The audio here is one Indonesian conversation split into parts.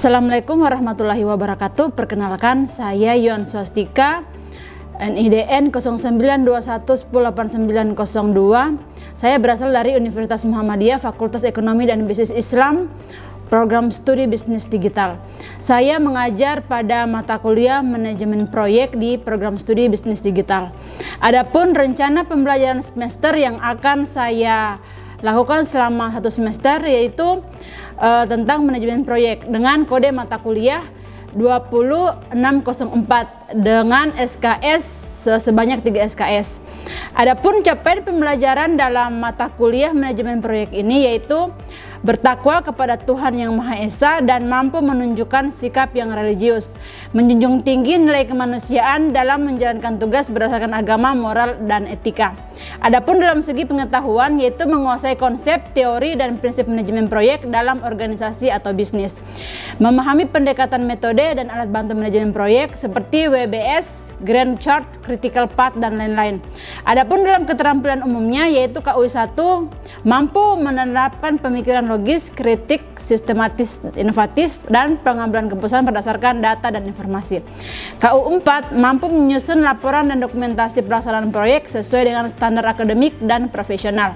Assalamualaikum warahmatullahi wabarakatuh. Perkenalkan, saya Yuan Swastika, NIDN 0921108902. Saya berasal dari Universitas Muhammadiyah, Fakultas Ekonomi dan Bisnis Islam, Program Studi Bisnis Digital. Saya mengajar pada mata kuliah Manajemen Proyek di Program Studi Bisnis Digital. Adapun rencana pembelajaran semester yang akan saya lakukan selama 1 semester yaitu tentang manajemen proyek dengan kode mata kuliah 20604 dengan SKS sebanyak 3 SKS. Adapun capaian pembelajaran dalam mata kuliah manajemen proyek ini yaitu bertakwa kepada Tuhan Yang Maha Esa dan mampu menunjukkan sikap yang religius, menjunjung tinggi nilai kemanusiaan dalam menjalankan tugas berdasarkan agama, moral, dan etika. Adapun dalam segi pengetahuan yaitu menguasai konsep, teori, dan prinsip manajemen proyek dalam organisasi atau bisnis, memahami pendekatan metode dan alat bantu manajemen proyek seperti WBS, Grand Chart, Critical Path, dan lain-lain. Adapun dalam keterampilan umumnya yaitu KUI 1 mampu menerapkan pemikiran logis, kritik, sistematis, inovatif, dan pengambilan keputusan berdasarkan data dan informasi. KU 4 mampu menyusun laporan dan dokumentasi pelaksanaan proyek sesuai dengan standar akademik dan profesional.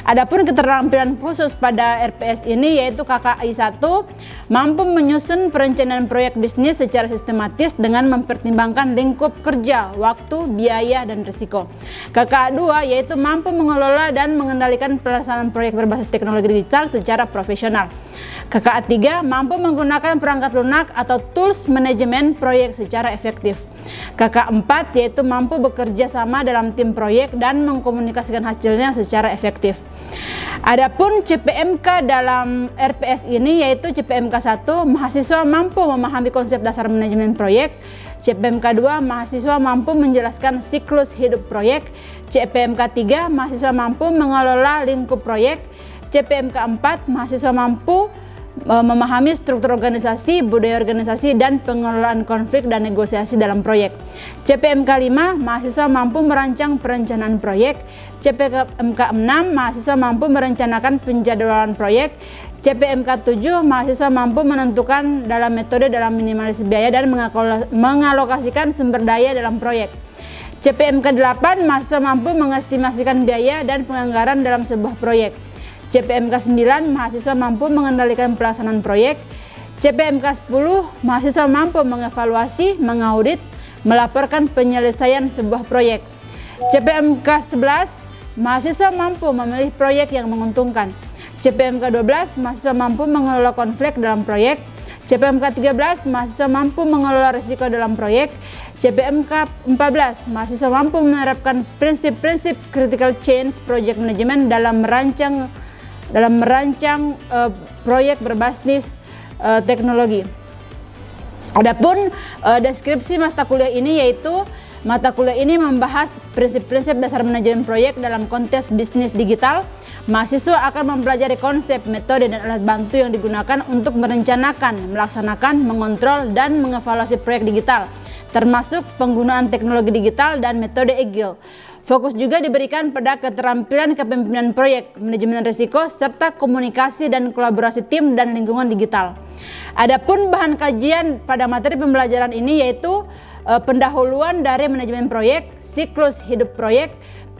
Adapun keterampilan khusus pada RPS ini yaitu KKI 1 mampu menyusun perencanaan proyek bisnis secara sistematis dengan mempertimbangkan lingkup kerja, waktu, biaya, dan risiko. KKA 2 yaitu mampu mengelola dan mengendalikan pelaksanaan proyek berbasis teknologi digital secara profesional. KKA 3 mampu menggunakan perangkat lunak atau tools manajemen proyek secara efektif. KKA 4 yaitu mampu bekerja sama dalam tim proyek dan mengkomunikasikan hasilnya secara efektif. Adapun CPMK dalam RPS ini yaitu CPMK 1 mahasiswa mampu memahami konsep dasar manajemen proyek. CPMK 2 mahasiswa mampu menjelaskan siklus hidup proyek. CPMK 3 mahasiswa mampu mengelola lingkup proyek. CPMK 4 mahasiswa mampu memahami struktur organisasi, budaya organisasi, dan pengelolaan konflik dan negosiasi dalam proyek. CPMK 5 mahasiswa mampu merancang perencanaan proyek. CPMK 6 mahasiswa mampu merencanakan penjadwalan proyek. CPMK 7 mahasiswa mampu menentukan dalam metode dalam minimalisasi biaya dan mengalokasikan sumber daya dalam proyek. CPMK 8 mahasiswa mampu mengestimasikan biaya dan penganggaran dalam sebuah proyek. CPMK 9 mahasiswa mampu mengendalikan pelaksanaan proyek. CPMK 10 mahasiswa mampu mengevaluasi, mengaudit, melaporkan penyelesaian sebuah proyek. CPMK 11 mahasiswa mampu memilih proyek yang menguntungkan. CPMK 12 mahasiswa mampu mengelola konflik dalam proyek. CPMK 13 mahasiswa mampu mengelola risiko dalam proyek. CPMK 14 mahasiswa mampu menerapkan prinsip-prinsip critical change project management dalam merancang proyek berbasis teknologi. Adapun deskripsi mata kuliah ini yaitu mata kuliah ini membahas prinsip-prinsip dasar manajemen proyek dalam konteks bisnis digital. Mahasiswa akan mempelajari konsep, metode, dan alat bantu yang digunakan untuk merencanakan, melaksanakan, mengontrol, dan mengevaluasi proyek digital, termasuk penggunaan teknologi digital dan metode agile. Fokus juga diberikan pada keterampilan kepemimpinan proyek, manajemen risiko, serta komunikasi dan kolaborasi tim dan lingkungan digital. Adapun bahan kajian pada materi pembelajaran ini yaitu pendahuluan dari manajemen proyek, siklus hidup proyek,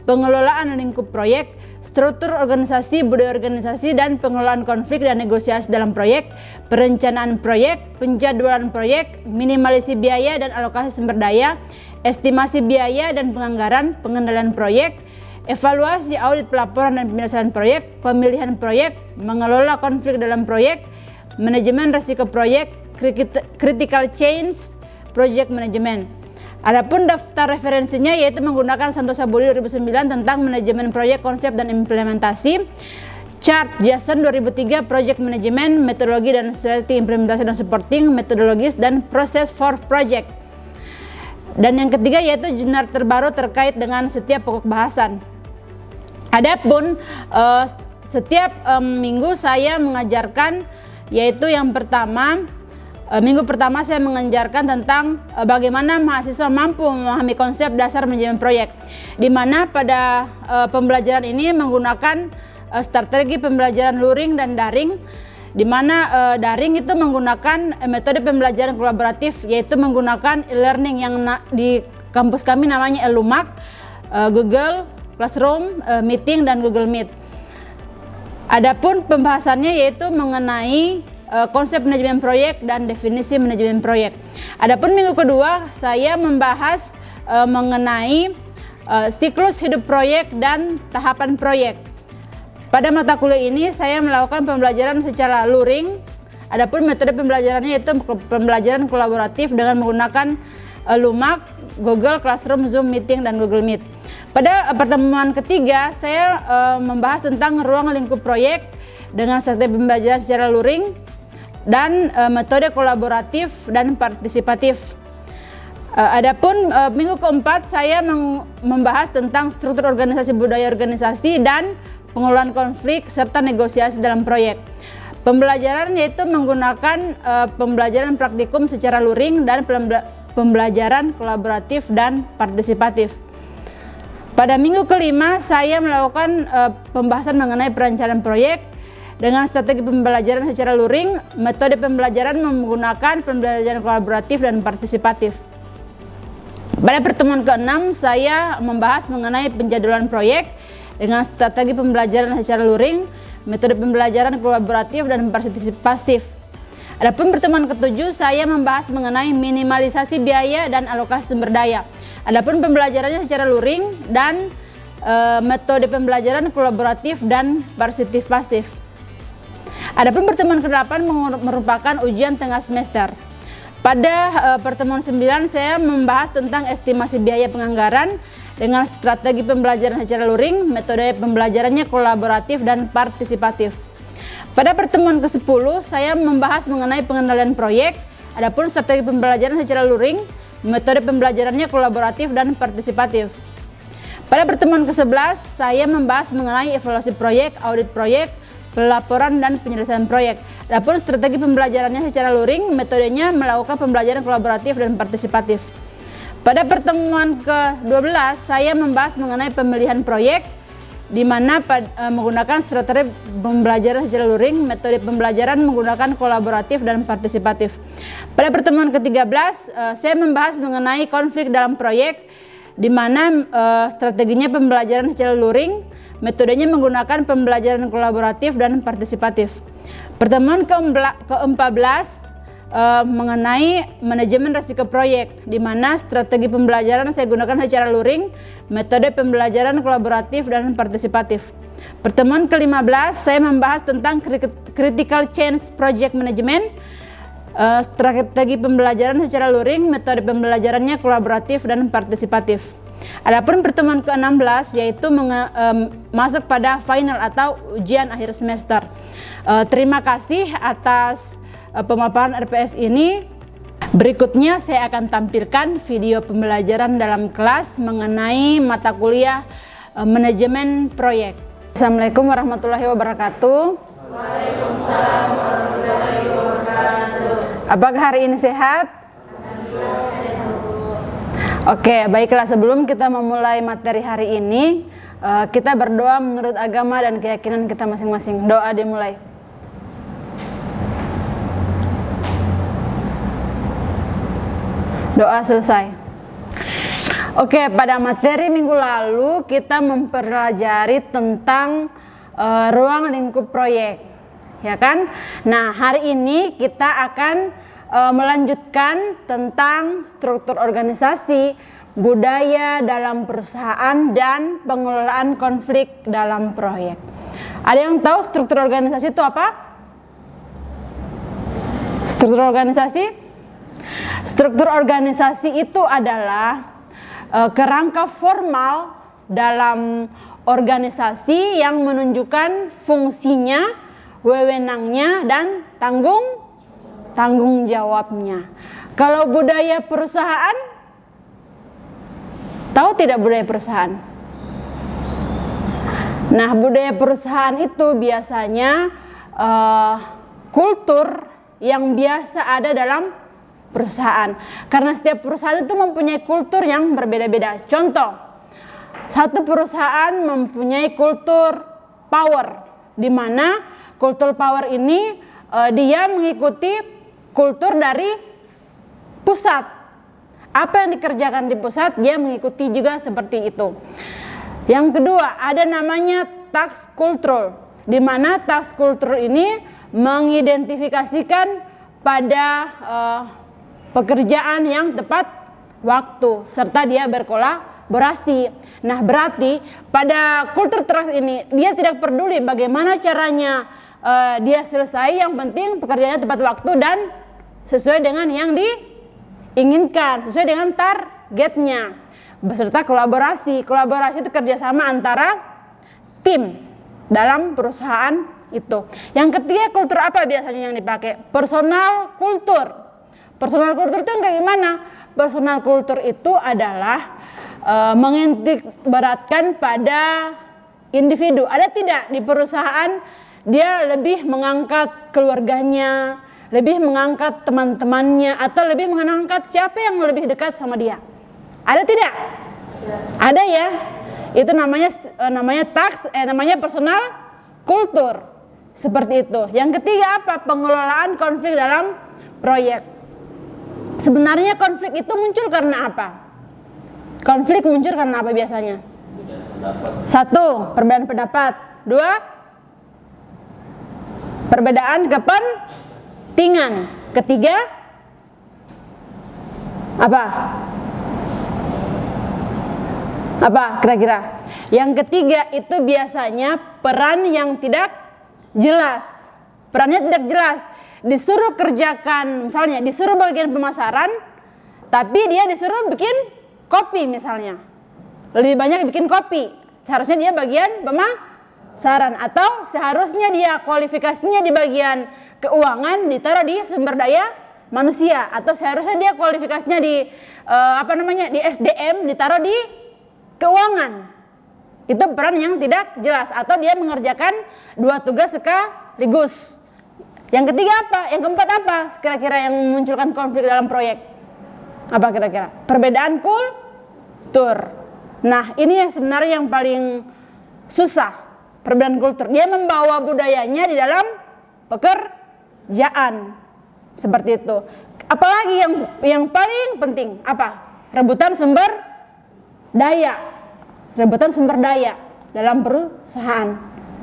pengelolaan lingkup proyek, struktur organisasi, budaya organisasi, dan pengelolaan konflik dan negosiasi dalam proyek, perencanaan proyek, penjadwalan proyek, minimalisasi biaya dan alokasi sumber daya, estimasi biaya dan penganggaran, pengendalian proyek, evaluasi, audit, pelaporan, dan penyelesaian proyek, pemilihan proyek, mengelola konflik dalam proyek, manajemen risiko proyek, critical change, project management. Adapun daftar referensinya yaitu menggunakan Santosa Budi 2009 tentang manajemen proyek, konsep, dan implementasi, Chart Jason 2003 project management, metodologi dan strategi implementasi dan supporting, metodologis, dan proses for project. Dan yang ketiga yaitu jurnal terbaru terkait dengan setiap pokok bahasan. Adapun setiap minggu saya mengajarkan yaitu yang pertama minggu pertama saya mengajarkan tentang bagaimana mahasiswa mampu memahami konsep dasar manajemen proyek, di mana pada pembelajaran ini menggunakan strategi pembelajaran luring dan daring. di mana daring itu menggunakan metode pembelajaran kolaboratif, yaitu menggunakan e-learning yang di kampus kami namanya Elumak, Google Classroom, Meeting, dan Google Meet. Adapun pembahasannya yaitu mengenai konsep manajemen proyek dan definisi manajemen proyek. Adapun minggu kedua saya membahas mengenai siklus hidup proyek dan tahapan proyek. Pada mata kuliah ini saya melakukan pembelajaran secara luring. Adapun metode pembelajarannya yaitu pembelajaran kolaboratif dengan menggunakan Lumak, Google Classroom, Zoom Meeting, dan Google Meet. Pada pertemuan ketiga saya membahas tentang ruang lingkup proyek dengan strategi pembelajaran secara luring dan metode kolaboratif dan partisipatif. Adapun minggu keempat saya membahas tentang struktur organisasi, budaya organisasi, dan pengelolaan konflik serta negosiasi dalam proyek. Pembelajaran yaitu menggunakan pembelajaran praktikum secara luring dan pembelajaran kolaboratif dan partisipatif. Pada minggu kelima saya melakukan pembahasan mengenai perencanaan proyek dengan strategi pembelajaran secara luring, metode pembelajaran menggunakan pembelajaran kolaboratif dan partisipatif. Pada pertemuan ke-6 saya membahas mengenai penjadwalan proyek dengan strategi pembelajaran secara luring, metode pembelajaran kolaboratif dan partisipatif. Adapun pertemuan ke-7 saya membahas mengenai minimalisasi biaya dan alokasi sumber daya. Adapun pembelajarannya secara luring dan metode pembelajaran kolaboratif dan partisipatif. Adapun pertemuan ke-8 merupakan ujian tengah semester. Pada pertemuan 9 saya membahas tentang estimasi biaya penganggaran dengan strategi pembelajaran secara luring, metode pembelajarannya kolaboratif dan partisipatif. Pada pertemuan ke-10 saya membahas mengenai pengendalian proyek. Adapun strategi pembelajaran secara luring, metode pembelajarannya kolaboratif dan partisipatif. Pada pertemuan ke-11 saya membahas mengenai evaluasi proyek, audit proyek, pelaporan dan penyelesaian proyek. Adapun strategi pembelajarannya secara luring, metodenya melakukan pembelajaran kolaboratif dan partisipatif. Pada pertemuan ke-12 saya membahas mengenai pemilihan proyek, di mana menggunakan strategi pembelajaran secara luring, metode pembelajaran menggunakan kolaboratif dan partisipatif. Pada pertemuan ke-13 saya membahas mengenai konflik dalam proyek, di mana strateginya pembelajaran secara luring, metodenya menggunakan pembelajaran kolaboratif dan partisipatif. Pertemuan ke-14 mengenai manajemen risiko proyek, di mana strategi pembelajaran saya gunakan secara luring, metode pembelajaran kolaboratif dan partisipatif. Pertemuan ke-15 saya membahas tentang critical change project management, strategi pembelajaran secara luring, metode pembelajarannya kolaboratif dan partisipatif. Adapun pertemuan ke-16 yaitu masuk pada final atau ujian akhir semester. Terima kasih atas pemaparan RPS ini. Berikutnya saya akan tampilkan video pembelajaran dalam kelas mengenai mata kuliah manajemen proyek. Assalamualaikum warahmatullahi wabarakatuh. Waalaikumsalam warahmatullahi wabarakatuh. Apakah hari ini sehat? Oke, baiklah, sebelum kita memulai materi hari ini, kita berdoa menurut agama dan keyakinan kita masing-masing. Doa dimulai. Doa selesai. Oke, pada materi minggu lalu kita mempelajari tentang ruang lingkup proyek, ya kan? Nah, hari ini kita akan melanjutkan tentang struktur organisasi, budaya dalam perusahaan, dan pengelolaan konflik dalam proyek. Ada yang tahu struktur organisasi itu apa? Struktur organisasi? Struktur organisasi itu adalah kerangka formal dalam organisasi yang menunjukkan fungsinya, wewenangnya, dan tanggung jawabnya. Kalau budaya perusahaan, tahu tidak budaya perusahaan? Nah, budaya perusahaan itu biasanya kultur yang biasa ada dalam perusahaan. Karena setiap perusahaan itu mempunyai kultur yang berbeda-beda. Contoh, satu perusahaan mempunyai kultur power, di mana cultural power ini dia mengikuti kultur dari pusat. Apa yang dikerjakan di pusat dia mengikuti juga seperti itu. Yang kedua, ada namanya task control, di mana task control ini mengidentifikasikan pada pekerjaan yang tepat waktu serta dia berkolaborasi. Nah, berarti pada kultur trust ini dia tidak peduli bagaimana caranya dia selesai, yang penting pekerjaannya tepat waktu dan sesuai dengan yang diinginkan, sesuai dengan targetnya, beserta kolaborasi. Kolaborasi itu kerjasama antara tim dalam perusahaan itu. Yang ketiga, kultur apa biasanya yang dipakai? Personal kultur. Personal kultur itu kayak gimana? Personal kultur itu adalah menitik beratkan pada individu. Ada tidak di perusahaan dia lebih mengangkat keluarganya, lebih mengangkat teman-temannya, atau lebih mengangkat siapa yang lebih dekat sama dia? Ada tidak? Ada ya. Itu namanya personal kultur. Seperti itu. Yang ketiga apa? Pengelolaan konflik dalam proyek. Sebenarnya konflik itu muncul karena apa? Konflik muncul karena apa biasanya? Satu, perbedaan pendapat. Dua, perbedaan kepentingan. Ketiga, apa? Apa kira-kira? Yang ketiga itu biasanya peran yang tidak jelas. Perannya tidak jelas. Disuruh kerjakan, misalnya disuruh bagian pemasaran, tapi dia disuruh bikin kopi misalnya. Lebih banyak bikin kopi. Seharusnya dia bagian pemasaran, atau seharusnya dia kualifikasinya di bagian keuangan ditaruh di sumber daya manusia, atau seharusnya dia kualifikasinya di di SDM ditaruh di keuangan. Itu peran yang tidak jelas, atau dia mengerjakan dua tugas sekaligus. Yang ketiga apa? Yang keempat apa? Kira-kira yang memunculkan konflik dalam proyek. Apa kira-kira? Perbedaan kultur. Nah, ini yang sebenarnya yang paling susah. Perbedaan kultur. Dia membawa budayanya di dalam pekerjaan. Seperti itu. Apalagi yang paling penting apa? Rebutan sumber daya. Rebutan sumber daya dalam perusahaan,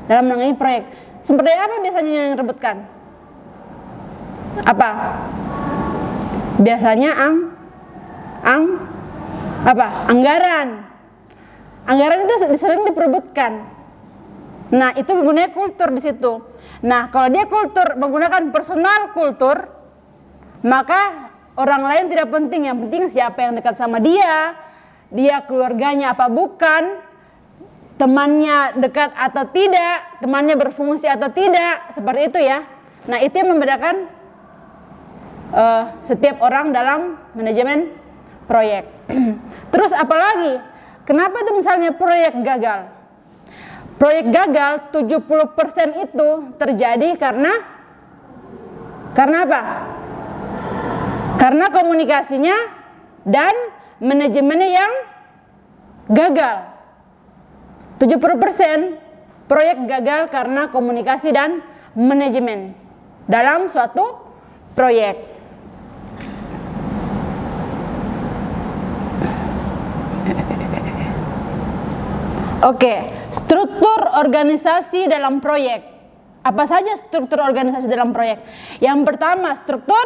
dalam menangani proyek. Sumber daya apa biasanya yang rebutkan? Apa? Biasanya anggaran. Anggaran itu sering diperebutkan. Nah, itu gunanya kultur di situ. Nah, kalau dia kultur menggunakan personal kultur, maka orang lain tidak penting. Yang penting siapa yang dekat sama dia keluarganya apa bukan, temannya dekat atau tidak, temannya berfungsi atau tidak, seperti itu ya. Nah, itu yang membedakan setiap orang dalam manajemen proyek. Terus apalagi? Kenapa itu misalnya proyek gagal? Proyek gagal 70% itu terjadi karena apa? Karena komunikasinya dan manajemennya yang gagal. 70% proyek gagal karena komunikasi dan manajemen dalam suatu proyek. Oke, struktur organisasi dalam proyek. Apa saja struktur organisasi dalam proyek? Yang pertama, struktur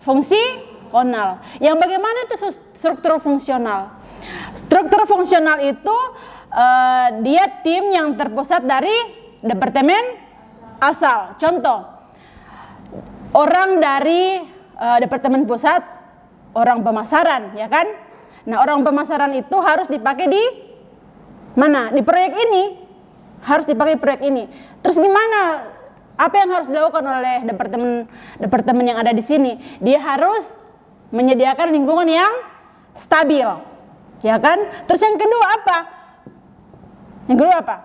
fungsional. Yang bagaimana itu struktur fungsional? Struktur fungsional itu dia tim yang terpusat dari departemen asal. Contoh, orang dari departemen pusat, orang pemasaran, ya kan? Nah, orang pemasaran itu harus dipakai di mana? Di proyek ini. Harus dipakai proyek ini. Terus gimana? Apa yang harus dilakukan oleh departemen yang ada di sini? Dia harus menyediakan lingkungan yang stabil, ya kan? Terus yang kedua apa? Yang kedua apa?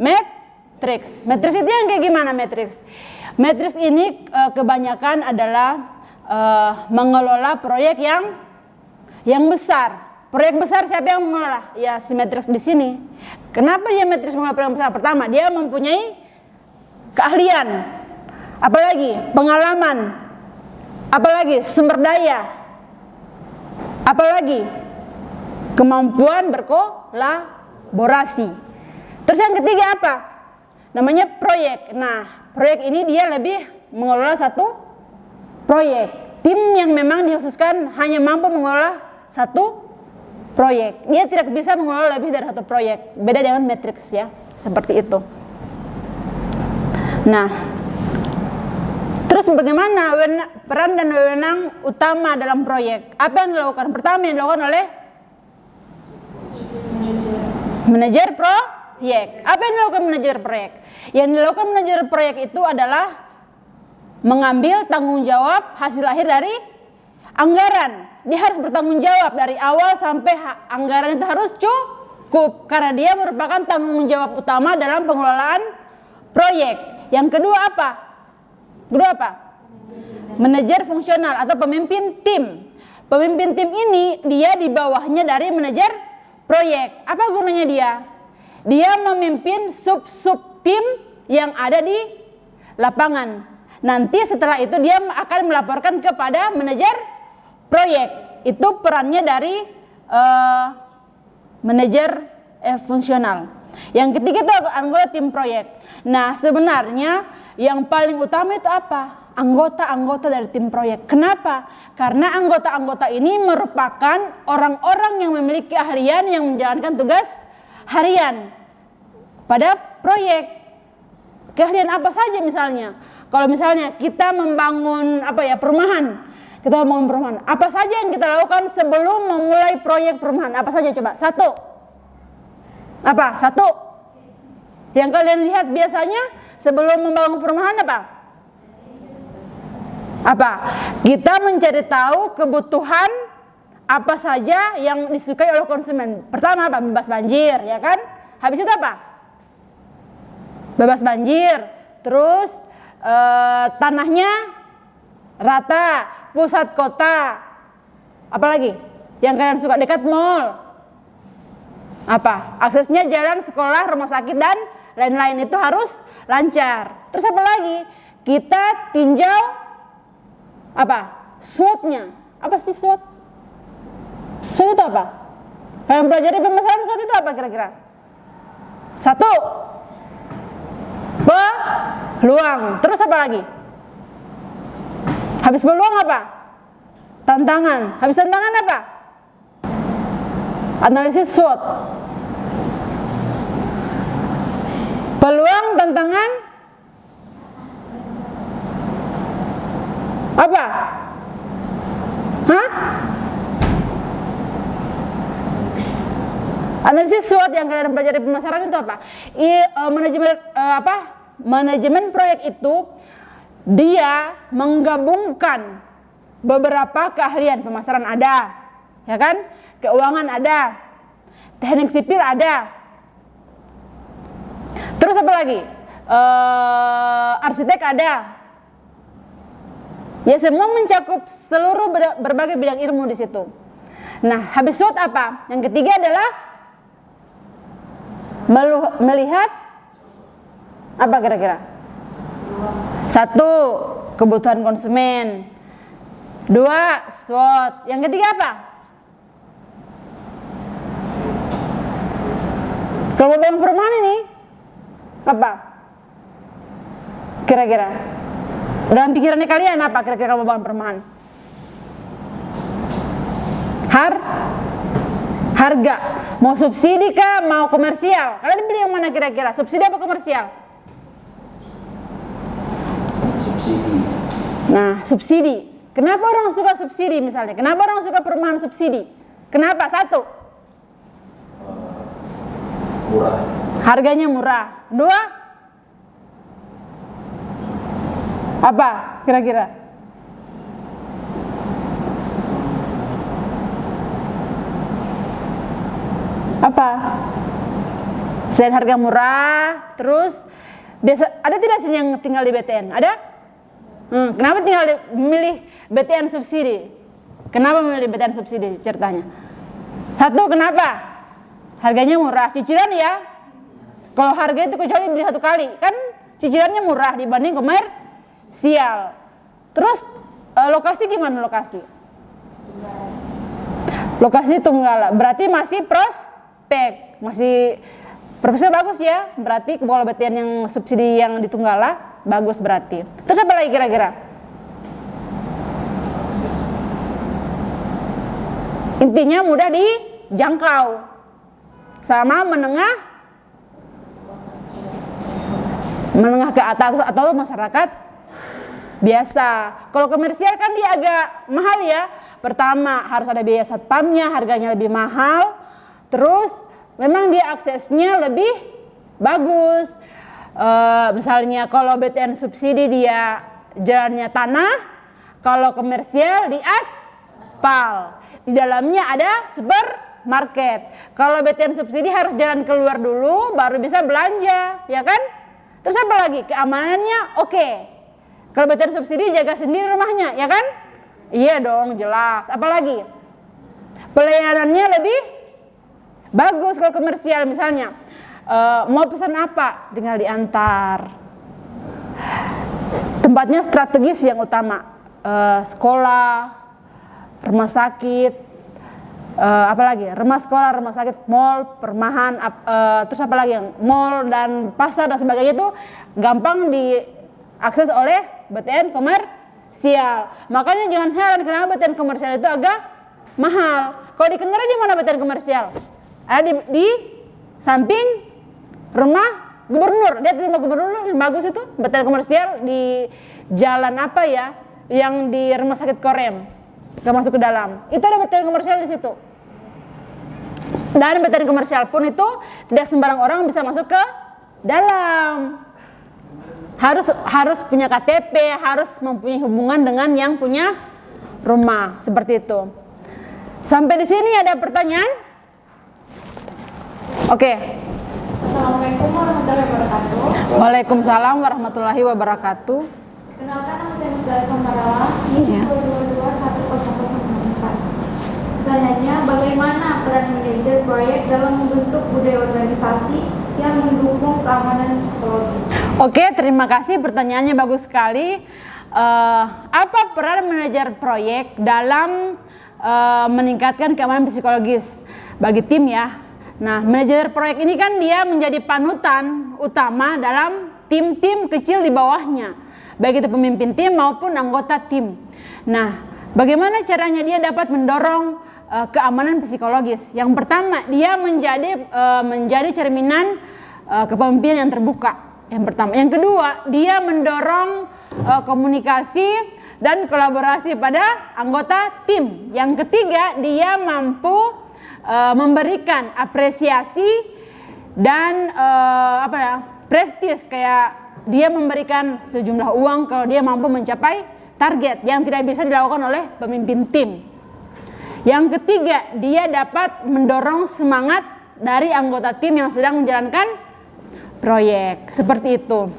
Matriks. Matriks itu yang kayak gimana matriks? Matriks ini kebanyakan adalah mengelola proyek yang besar. Proyek besar siapa yang mengelola? Ya si matriks di sini. Kenapa dia matriks mengelola proyek besar? Pertama, dia mempunyai keahlian, apalagi pengalaman, apalagi sumber daya, apalagi kemampuan berkolaborasi. Terus yang ketiga apa? Namanya proyek. Nah, proyek ini dia lebih mengelola satu proyek. Tim yang memang dikhususkan hanya mampu mengelola satu proyek. Dia tidak bisa mengelola lebih dari satu proyek. Beda dengan matriks ya, seperti itu. Nah, terus bagaimana peran dan wewenang utama dalam proyek? Apa yang dilakukan? Pertama yang dilakukan oleh manajer proyek. Apa yang dilakukan manajer proyek? Yang dilakukan manajer proyek itu adalah mengambil tanggung jawab hasil akhir dari anggaran. Dia harus bertanggung jawab dari awal sampai anggaran itu harus cukup, karena dia merupakan tanggung jawab utama dalam pengelolaan proyek. Yang kedua apa? Kedua apa? Manajer fungsional atau pemimpin tim. Pemimpin tim ini dia di bawahnya dari manajer proyek. Apa gunanya dia? Dia memimpin sub-sub tim yang ada di lapangan. Nanti setelah itu dia akan melaporkan kepada manajer proyek. Itu perannya dari manajer fungsional. Yang ketiga itu anggota tim proyek. Nah, sebenarnya yang paling utama itu apa? Anggota-anggota dari tim proyek. Kenapa? Karena anggota-anggota ini merupakan orang-orang yang memiliki keahlian yang menjalankan tugas harian pada proyek. Keahlian apa saja misalnya? Kalau misalnya kita membangun perumahan, kita membangun perumahan. Apa saja yang kita lakukan sebelum memulai proyek perumahan? Apa saja coba? Satu. Yang kalian lihat biasanya sebelum membangun perumahan apa? Kita mencari tahu kebutuhan apa saja yang disukai oleh konsumen. Pertama apa? Bebas banjir, ya kan? Habis itu apa? Bebas banjir. Terus tanahnya rata, pusat kota. Apalagi? Yang kalian suka dekat mall. Apa? Aksesnya jalan, sekolah, rumah sakit dan lain-lain itu harus lancar. Terus apa lagi? Kita tinjau SWOT-nya. Apa sih SWOT? SWOT itu apa? Kalian pelajari pemasaran SWOT itu apa kira-kira? Satu, peluang. Terus apa lagi? Habis peluang apa? Tantangan. Habis tantangan apa? Analisis SWOT. Peluang, tantangan, apa? Analisis SWOT yang kalian pelajari pemasaran itu apa? Manajemen proyek itu dia menggabungkan beberapa keahlian. Pemasaran ada, ya kan? Keuangan ada, teknik sipil ada. Terus apa lagi? Arsitek ada. Ya, semua mencakup seluruh berbagai bidang ilmu di situ. Nah, habis SWOT apa? Yang ketiga adalah melihat apa kira-kira? Satu, kebutuhan konsumen. Dua, SWOT. Yang ketiga apa? Kalau mau bangun perumahan ini apa? Kira-kira dalam pikirannya kalian apa kira-kira kalau mau bangun perumahan? Harga. Mau subsidi kah? Mau komersial? Kalian beli yang mana kira-kira? Subsidi apa komersial? Subsidi. Nah, subsidi. Kenapa orang suka subsidi misalnya? Kenapa orang suka perumahan subsidi? Kenapa? Satu, Murah. harganya murah. Dua, apa kira-kira? Apa? Selain harga murah, terus biasa ada tidak sih yang tinggal di BTN? Ada? Kenapa memilih BTN subsidi? Kenapa memilih BTN subsidi? Ceritanya. Satu, kenapa? Harganya murah, cicilan ya. Kalau harga itu kecuali beli satu kali, kan cicilannya murah dibanding komersial. Terus lokasi gimana lokasi? Lokasi Tunggala, berarti masih prospek, masih prospeknya bagus ya. Berarti kalau BTN yang subsidi yang di Tunggala bagus berarti. Terus apa lagi kira-kira? Intinya mudah dijangkau, sama menengah ke atas atau masyarakat biasa. Kalau komersial kan dia agak mahal ya. Pertama harus ada biaya satpamnya, harganya lebih mahal. Terus memang dia aksesnya lebih bagus. Misalnya kalau BTN subsidi dia jalannya tanah, kalau komersial di aspal. Di dalamnya ada supermarket. Kalau BTN subsidi harus jalan keluar dulu baru bisa belanja, ya kan? Terus apa lagi? Keamanannya oke. Kalau BTN subsidi jaga sendiri rumahnya, ya kan? Iya dong, jelas. Apalagi? Pelayanannya lebih bagus kalau komersial misalnya. Mau pesan apa? Tinggal diantar. Tempatnya strategis yang utama. Sekolah, rumah sakit, apalagi? Rumah sekolah, rumah sakit, mall, perumahan, terus apa lagi? Mall dan pasar dan sebagainya itu gampang diakses oleh BTN komersial. Makanya jangan heran kenapa BTN komersial itu agak mahal. Kalau di Kendari di mana BTN komersial? Ada di samping rumah gubernur. Lihat rumah gubernur yang bagus itu BTN komersial di jalan apa ya? Yang di rumah sakit Korem. Gak masuk ke dalam. Itu ada BTN komersial di situ. Dan BTN komersial pun itu tidak sembarang orang bisa masuk ke dalam. Harus punya KTP, harus mempunyai hubungan dengan yang punya rumah, seperti itu. Sampai di sini ada pertanyaan? Oke. Assalamualaikum warahmatullahi wabarakatuh. Waalaikumsalam warahmatullahi wabarakatuh. Kenalkan, nama saya Musdalifah Marala, NIM 2221004. Pertanyaannya, bagaimana peran manajer proyek dalam membentuk budaya organisasi yang mendukung keamanan psikologis? Oke, terima kasih, pertanyaannya bagus sekali. Apa peran manajer proyek dalam meningkatkan keamanan psikologis bagi tim ya? Nah, manajer proyek ini kan dia menjadi panutan utama dalam tim-tim kecil di bawahnya, baik itu pemimpin tim maupun anggota tim. Nah, bagaimana caranya dia dapat mendorong keamanan psikologis? Yang pertama, dia menjadi cerminan kepemimpinan yang terbuka. Yang pertama, yang kedua, dia mendorong komunikasi dan kolaborasi pada anggota tim. Yang ketiga, dia mampu memberikan apresiasi dan prestis, kayak dia memberikan sejumlah uang kalau dia mampu mencapai target yang tidak bisa dilakukan oleh pemimpin tim. Yang ketiga, dia dapat mendorong semangat dari anggota tim yang sedang menjalankan proyek. Seperti itu.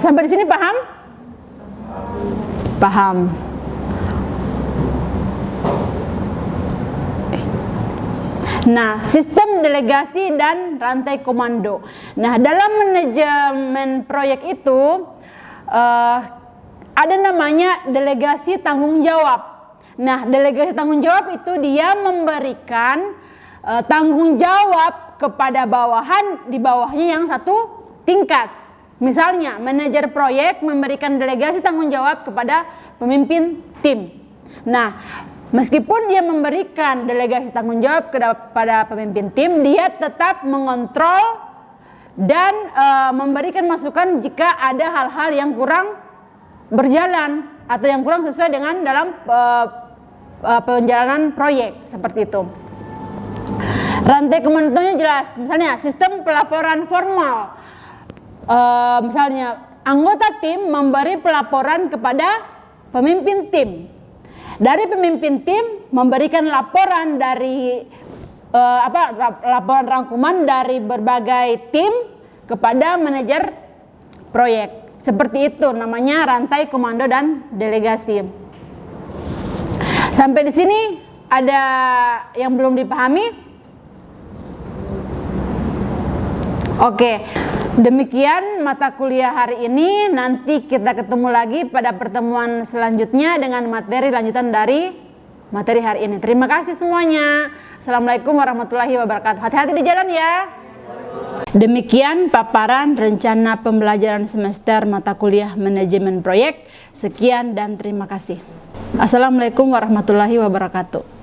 Sampai di sini paham? Paham. Nah, sistem delegasi dan rantai komando. Nah, dalam manajemen proyek itu ada namanya delegasi tanggung jawab. Nah, delegasi tanggung jawab itu dia memberikan tanggung jawab kepada bawahan di bawahnya yang satu tingkat. Misalnya, manajer proyek memberikan delegasi tanggung jawab kepada pemimpin tim. Nah, meskipun dia memberikan delegasi tanggung jawab kepada pemimpin tim, dia tetap mengontrol dan memberikan masukan jika ada hal-hal yang kurang berjalan atau yang kurang sesuai dengan dalam penjalanan proyek, seperti itu. Rantai komandonya jelas, misalnya sistem pelaporan formal. Misalnya anggota tim memberi pelaporan kepada pemimpin tim. Dari pemimpin tim memberikan laporan dari laporan rangkuman dari berbagai tim kepada manajer proyek. Seperti itu namanya rantai komando dan delegasi. Sampai di sini ada yang belum dipahami? Oke. Demikian mata kuliah hari ini. Nanti kita ketemu lagi pada pertemuan selanjutnya dengan materi lanjutan dari materi hari ini. Terima kasih semuanya. Assalamualaikum warahmatullahi wabarakatuh. Hati-hati di jalan ya. Demikian paparan rencana pembelajaran semester mata kuliah manajemen proyek. Sekian dan terima kasih. Assalamualaikum warahmatullahi wabarakatuh.